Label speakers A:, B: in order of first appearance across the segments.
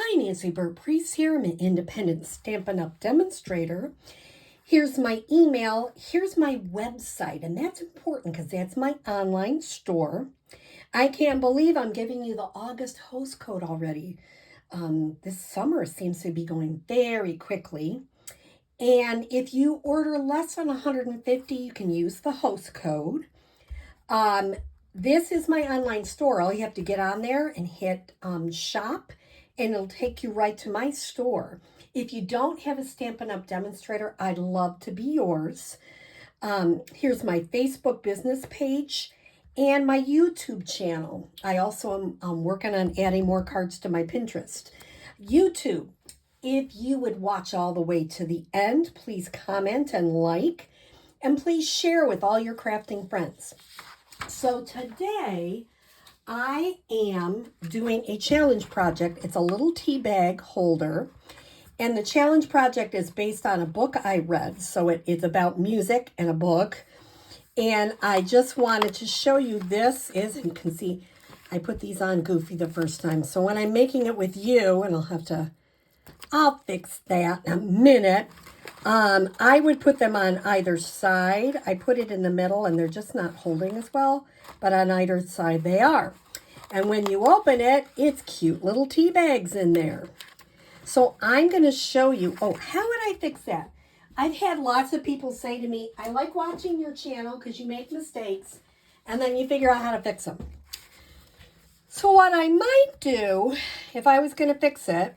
A: Hi, Nancy Burt-Preece here. I'm an independent Stampin' Up! Demonstrator. Here's my email. Here's my website, and that's important because that's my online store. I can't believe I'm giving you the August host code already. This summer seems to be going very quickly. And if you order less than 150, you can use the host code. This is my online store. All you have to get on there and hit shop, and it'll take you right to my store. If you don't have a Stampin' Up! Demonstrator, I'd love to be yours. Here's my Facebook business page and my YouTube channel. I also am working on adding more cards to my Pinterest. YouTube, if you would watch all the way to the end, please comment and like, and please share with all your crafting friends. So today, I am doing a challenge project. It's a little tea bag holder. And the challenge project is based on a book I read. So it's about music and a book. And I just wanted to show you this is, and you can see, I put these on goofy the first time. So when I'm making it with you, and I'll fix that in a minute. I would put them on either side. I put it in the middle and they're just not holding as well, but on either side they are. And when you open it, it's cute little tea bags in there. So I'm going to show you, how would I fix that? I've had lots of people say to me, I like watching your channel because you make mistakes and then you figure out how to fix them. So what I might do, if I was going to fix it,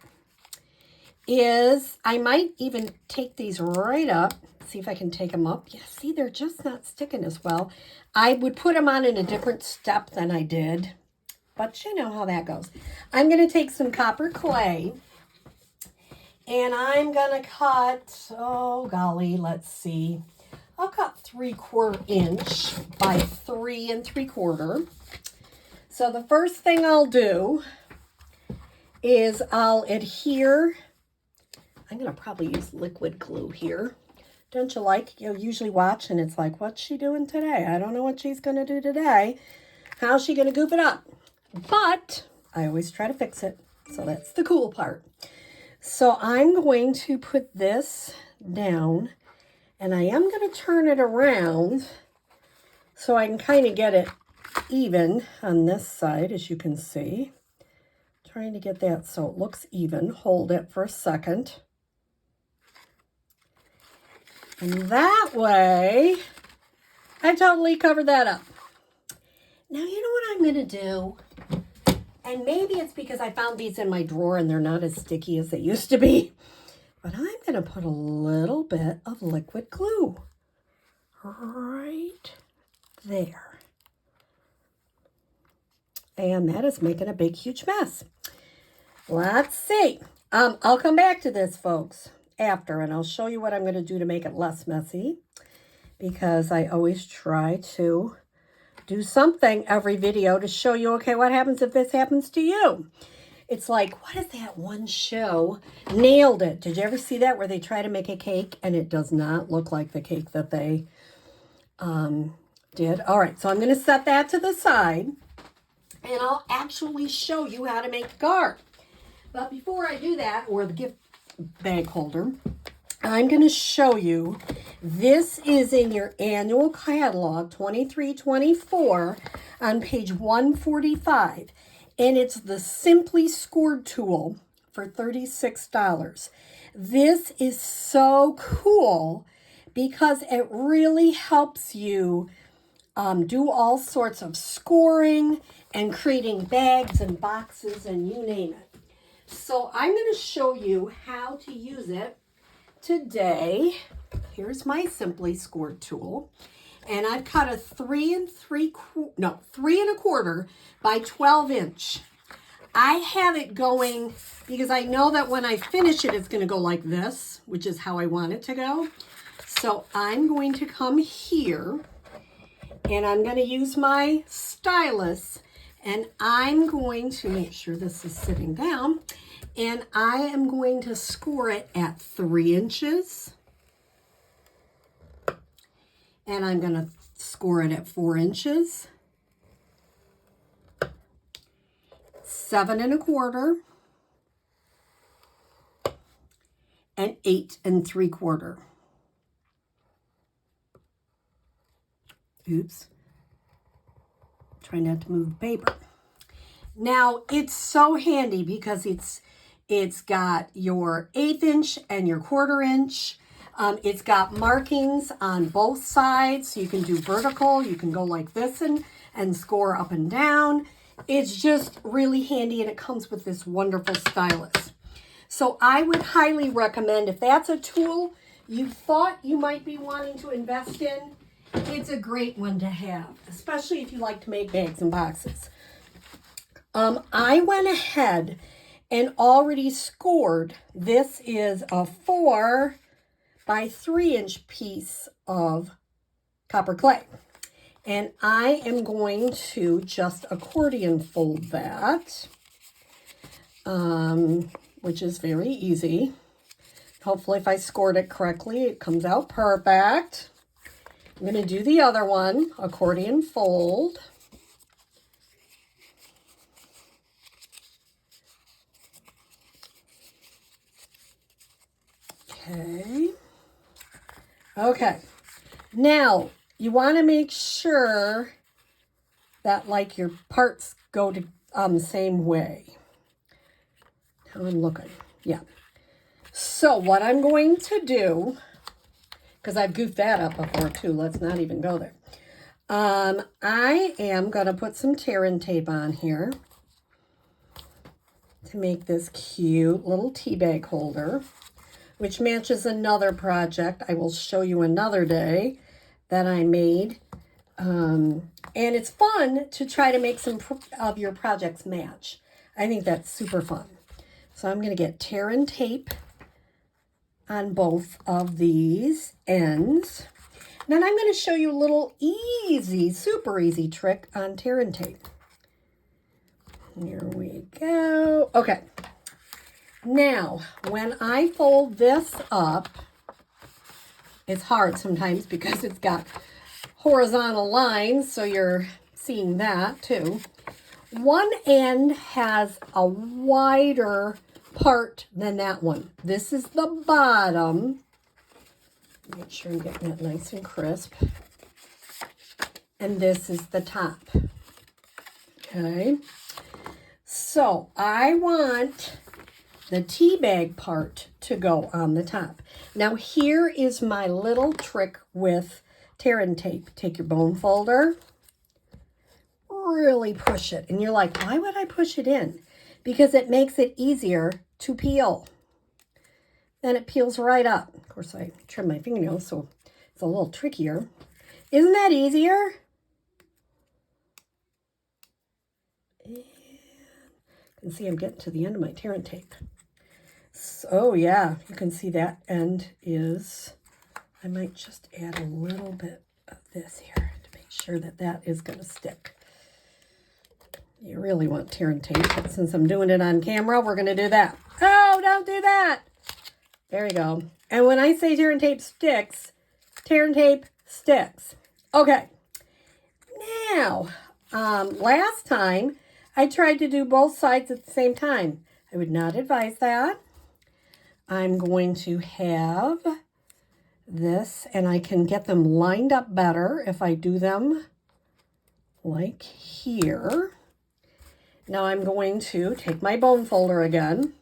A: is I might even take these right up. See if I can take them up. Yeah, see, they're just not sticking as well. I would put them on in a different step than I did, but you know how that goes. I'm going to take some copper clay, and I'm going to cut, oh golly, let's see. I'll cut 3/4 inch by 3 3/4. So the first thing I'll do is I'll adhere. I'm going to probably use liquid glue here. Don't you like? You'll usually watch and it's like, what's she doing today? I don't know what she's going to do today. How's she going to goof it up? But I always try to fix it. So that's the cool part. So I'm going to put this down and I am going to turn it around so I can kind of get it even on this side, as you can see. Trying to get that so it looks even. Hold it for a second. And that way, I totally covered that up. Now, you know what I'm going to do? And maybe it's because I found these in my drawer and they're not as sticky as they used to be. But I'm going to put a little bit of liquid glue right there. And that is making a big, huge mess. Let's see. I'll come back to this, folks, after, and I'll show you what I'm going to do to make it less messy, because I always try to do something every video to show you, okay, what happens if this happens to you? It's like, what is that one show? Nailed It. Did you ever see that where they try to make a cake and it does not look like the cake that they did? All right, so I'm going to set that to the side and I'll actually show you how to make the card. But before I do that, or the gift bag holder, I'm going to show you, this is in your annual catalog, 23-24, on page 145. And it's the Simply Scored tool for $36. This is so cool because it really helps you do all sorts of scoring and creating bags and boxes and you name it. So I'm going to show you how to use it today. Here's my Simply Scored tool. And I've cut a 3 3/4 by 12 inch. I have it going because I know that when I finish it, it's going to go like this, which is how I want it to go. So I'm going to come here and I'm going to use my stylus. And I'm going to make sure this is sitting down. And I am going to score it at 3 inches. And I'm going to score it at 4 inches. 7 1/4. and 8 3/4. Oops. Try not to move paper. Now, it's so handy because it's got your 1/8 inch and your 1/4 inch. It's got markings on both sides, so you can do vertical. You can go like this and score up and down. It's just really handy, and it comes with this wonderful stylus. So I would highly recommend, if that's a tool you thought you might be wanting to invest in, it's a great one to have, especially if you like to make bags and boxes. I went ahead and already scored. This is a 4 by 3 inch piece of copper clay. And I am going to just accordion fold that, which is very easy. Hopefully if I scored it correctly, it comes out perfect. I'm going to do the other one, accordion fold. Okay. Now, you want to make sure that like your parts go to the same way. How I'm looking. Yeah. So what I'm going to do, because I've goofed that up before too, let's not even go there. I am going to put some tear-in tape on here to make this cute little tea bag holder, which matches another project I will show you another day that I made. And it's fun to try to make some of your projects match. I think that's super fun. So I'm going to get tear-in tape on both of these ends. And then I'm going to show you a little easy, super easy trick on tear-in tape. Here we go. Okay. Now, when I fold this up, it's hard sometimes because it's got horizontal lines, so you're seeing that too. One end has a wider part than that one. This is the bottom. Make sure I'm getting that nice and crisp. And this is the top. Okay. So I want the tea bag part to go on the top. Now here is my little trick with tear-in tape. Take your bone folder, really push it. And you're like, why would I push it in? Because it makes it easier to peel. Then it peels right up. Of course, I trim my fingernails, so it's a little trickier. Isn't that easier? And you can see I'm getting to the end of my tear-in tape. So yeah, you can see that end is, I might just add a little bit of this here to make sure that that is going to stick. You really want tear-in tape, but since I'm doing it on camera, we're going to do that. Oh, don't do that. There we go. And when I say tear-in tape sticks, tear-in tape sticks. Okay. Now, last time I tried to do both sides at the same time. I would not advise that. I'm going to have this, and I can get them lined up better if I do them like here. Now I'm going to take my bone folder again.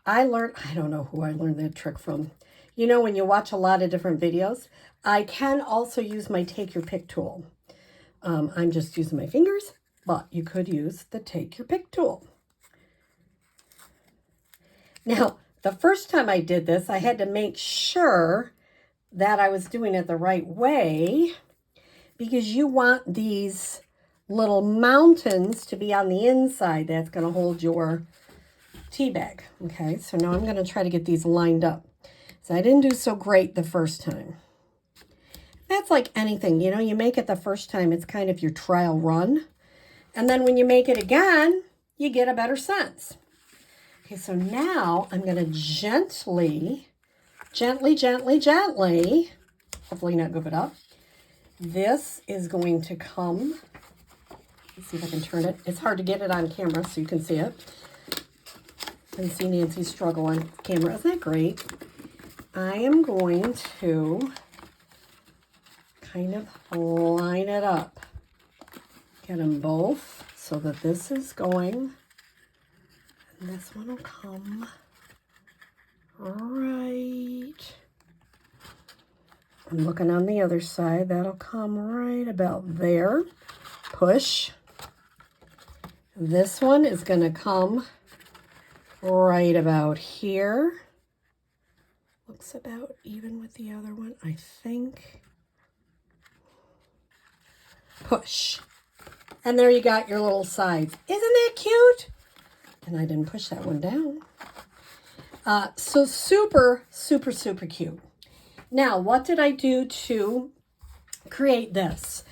A: I don't know who I learned that trick from. You know, when you watch a lot of different videos, I can also use my take your pick tool. I'm just using my fingers, but you could use the take your pick tool. Now, the first time I did this, I had to make sure that I was doing it the right way, because you want these little mountains to be on the inside. That's going to hold your tea bag. Okay, so now I'm going to try to get these lined up. So I didn't do so great the first time. That's like anything, you know, you make it the first time, it's kind of your trial run. And then when you make it again, you get a better sense. Okay, so now I'm going to gently, hopefully not goof it up. This is going to come Let's see if I can turn it. It's hard to get it on camera so you can see it. And see Nancy's struggle on camera. Isn't that great? I am going to kind of line it up. Get them both so that this is going. And this one will come right. I'm looking on the other side. That'll come right about there. Push. This one is going to come right about here. Looks about even with the other one, I think. Push. And there you got your little sides. Isn't that cute? And I didn't push that one down. So super, super, super cute. Now, what did I do to create this?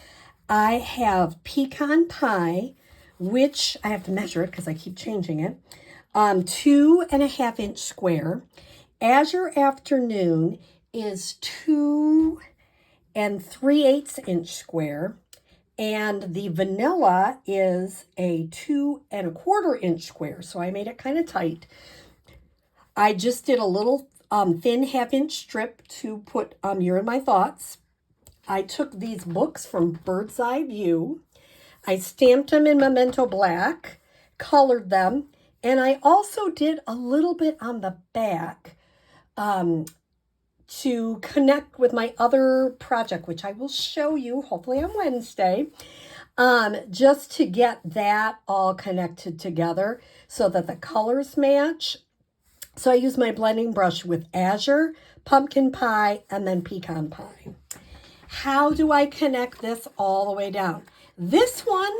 A: I have pecan pie, which I have to measure it because I keep changing it. 2.5-inch square. Azure Afternoon is 2 3/8 inch square. And the vanilla is a 2 1/4 inch square. So I made it kind of tight. I just did a little thin 1/2-inch strip to put You're in My Thoughts. I took these books from Bird's Eye View. I stamped them in Memento Black, colored them, and I also did a little bit on the back to connect with my other project, which I will show you hopefully on Wednesday, just to get that all connected together so that the colors match. So I use my blending brush with Azure, pumpkin pie, and then pecan pie. How do I connect this all the way down? This one,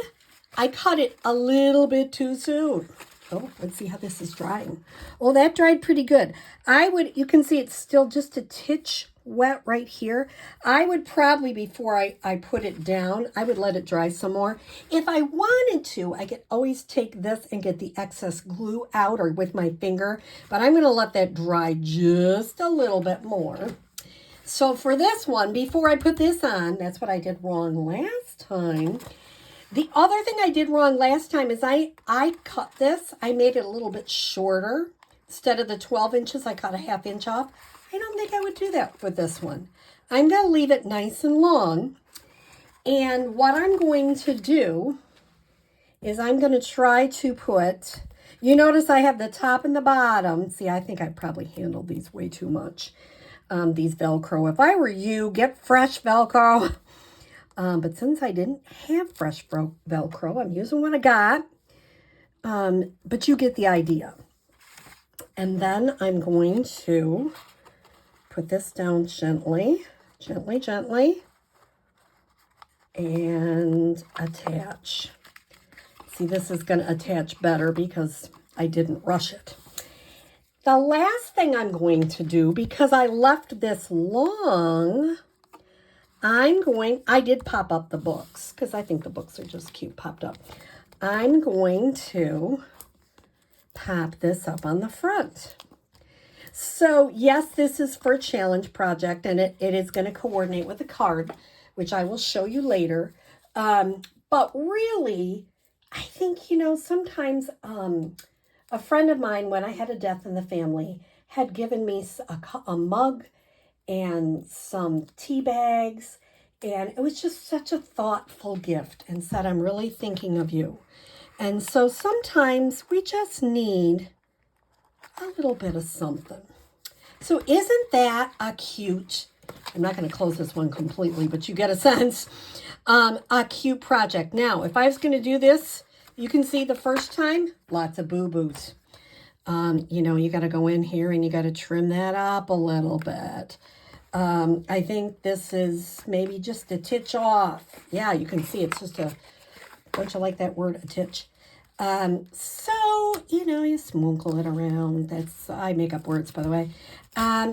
A: I cut it a little bit too soon. Oh, let's see how this is drying. Oh, that dried pretty good. You can see it's still just a titch wet right here. I would probably, before I put it down, I would let it dry some more. If I wanted to, I could always take this and get the excess glue out or with my finger, but I'm gonna let that dry just a little bit more. So for this one, before I put this on, that's what I did wrong last time. The other thing I did wrong last time is I cut this. I made it a little bit shorter. Instead of the 12 inches, I cut a 1/2 inch off. I don't think I would do that for this one. I'm going to leave it nice and long. And what I'm going to do is I'm going to try to put, you notice I have the top and the bottom. See, I think I probably handled these way too much. These Velcro. If I were you, get fresh Velcro. But since I didn't have fresh Velcro, I'm using what I got. But you get the idea. And then I'm going to put this down gently, gently, gently, and attach. See, this is going to attach better because I didn't rush it. The last thing I'm going to do, because I left this long, I did pop up the books because I think the books are just cute popped up. I'm going to pop this up on the front. So yes, this is for a challenge project and it is going to coordinate with the card, which I will show you later. But really, I think, sometimes a friend of mine, when I had a death in the family, had given me a mug and some tea bags. And it was just such a thoughtful gift and said, I'm really thinking of you. And so sometimes we just need a little bit of something. So isn't that a cute, I'm not going to close this one completely, but you get a sense, a cute project. Now, if I was going to do this, you can see the first time, lots of boo-boos. You got to go in here and you got to trim that up a little bit. I think this is maybe just a titch off. Yeah, you can see it's just don't you like that word, a titch? So, you smonkle it around. I make up words, by the way.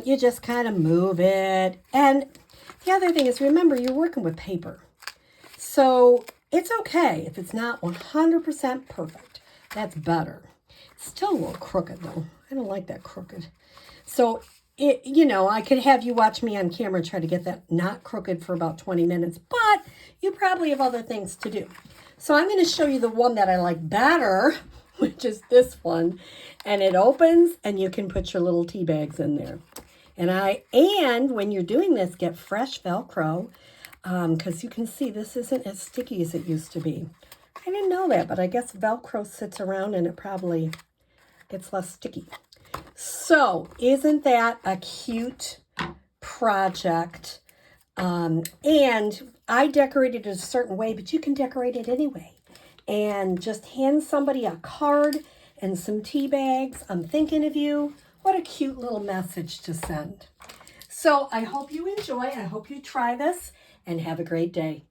A: You just kind of move it. And the other thing is, remember, you're working with paper. So it's okay if it's not 100% perfect. That's better. It's still a little crooked, though. I don't like that crooked. So I could have you watch me on camera try to get that not crooked for about 20 minutes, but you probably have other things to do. So I'm going to show you the one that I like better, which is this one. And it opens and you can put your little tea bags in there. And when you're doing this, get fresh Velcro, because you can see this isn't as sticky as it used to be. I didn't know that, but I guess Velcro sits around and it probably gets less sticky. So isn't that a cute project? And I decorated it a certain way, but you can decorate it anyway. And just hand somebody a card and some tea bags. I'm thinking of you. What a cute little message to send. So I hope you enjoy. I hope you try this and have a great day.